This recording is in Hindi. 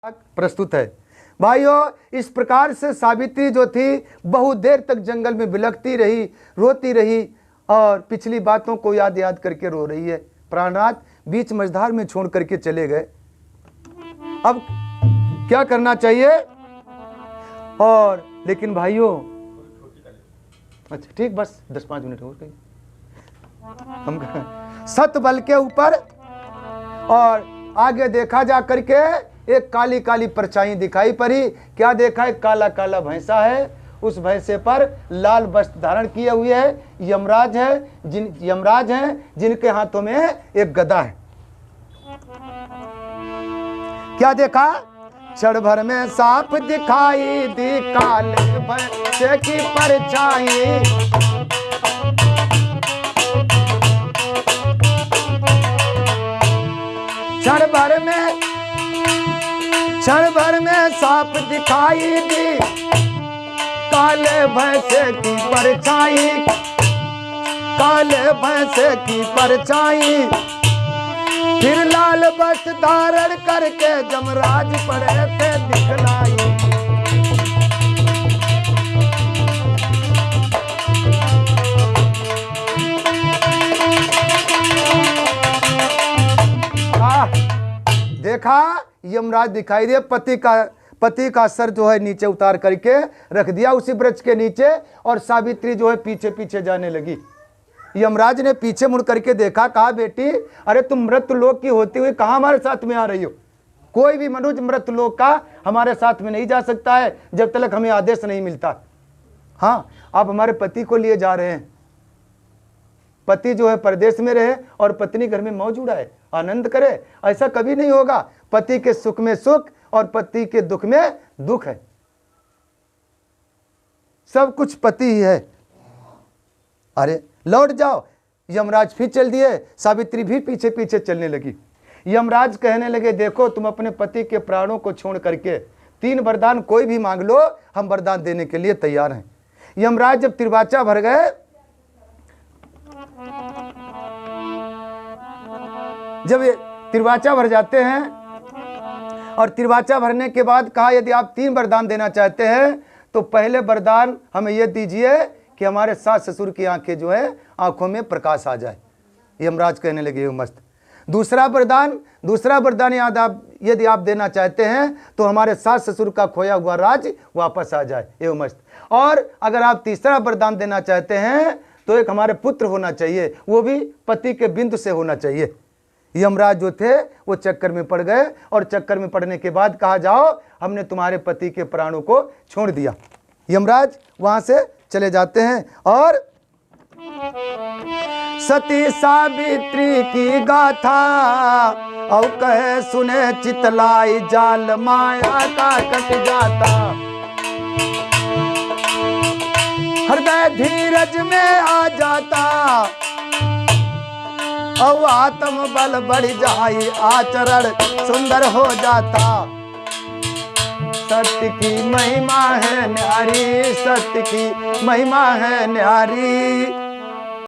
प्रस्तुत है। भाइयों, इस प्रकार से सावित्री जो थी बहुत देर तक जंगल में बिलखती रही, रोती रही और पिछली बातों को याद याद करके रो रही है। प्राणनाथ बीच मझधार में छोड़ करके चले गए। अब क्या करना चाहिए? और लेकिन भाइयों, अच्छा ठीक, बस 10-5 मिनट और कहीं हम सत बल के ऊपर और आगे देखा जा करके एक काली काली परछाई दिखाई पड़ी। क्या देखा? एक काला काला भैंसा है, उस भैंसे पर लाल वस्त्र धारण किए हुए है यमराज हैं जिनके हाथों में एक गदा है। क्या देखा? क्षण भर में सांप दिखाई दी काले भैंसे की परछाई। क्षण भर में सांप दिखाई दी काले भैंसे की परछाई, काले भैंसे की परछाई। फिर लाल वस्त्र धारण करके यमराज पड़े थे दिखलाई। देखा, यमराज दिखाई दिया। पति का सर जो है नीचे उतार करके रख दिया उसी वृक्ष के नीचे, और सावित्री जो है पीछे पीछे जाने लगी। यमराज ने पीछे मुड़ करके देखा, कहा बेटी, अरे तुम मृत्युलोक की होती हुई कहाँ हमारे साथ में आ रही हो? कोई भी मनुष्य मृत्युलोक का हमारे साथ में नहीं जा सकता है जब तक हमें आदेश नहीं मिलता। हाँ, आप हमारे पति को लिए जा रहे हैं। पति जो है परदेश में रहे और पत्नी घर में मौज उड़ाए, आनंद करे, ऐसा कभी नहीं होगा। पति के सुख में सुख और पति के दुख में दुख है। सब कुछ पति ही है। अरे लौट जाओ। यमराज फिर चल दिए, सावित्री भी पीछे पीछे चलने लगी। यमराज कहने लगे, देखो तुम अपने पति के प्राणों को छोड़ करके 3 वरदान कोई भी मांग लो, हम वरदान देने के लिए तैयार हैं। यमराज जब तिरवाचा भर गए, जब ये तिरवाचा भर जाते हैं और तिरवाचा भरने के बाद कहा, यदि आप 3 वरदान देना चाहते हैं तो पहले वरदान हमें यह दीजिए कि हमारे सास ससुर की आंखें जो है आंखों में प्रकाश आ जाए। यमराज कहने लगे, मस्त। दूसरा वरदान यदि आप देना चाहते हैं तो हमारे सास ससुर का खोया हुआ राज वापस आ जाए, एवं मस्त। और अगर आप तीसरा वरदान देना चाहते हैं तो एक हमारे पुत्र होना चाहिए, वो भी पति के बिंदु से होना चाहिए। यमराज जो थे वो चक्कर में पड़ गए, और चक्कर में पड़ने के बाद कहा, जाओ हमने तुम्हारे पति के प्राणों को छोड़ दिया। यमराज वहां से चले जाते हैं और सती सावित्री की गाथा और कहे सुने चितलाई, जाल माया का कट जाता। हृदय धीरज में आ जाता और आत्म बल बढ़ जाए, आचरण सुंदर हो जाता। सत्य की महिमा है न्यारी, सत्य की महिमा है न्यारी।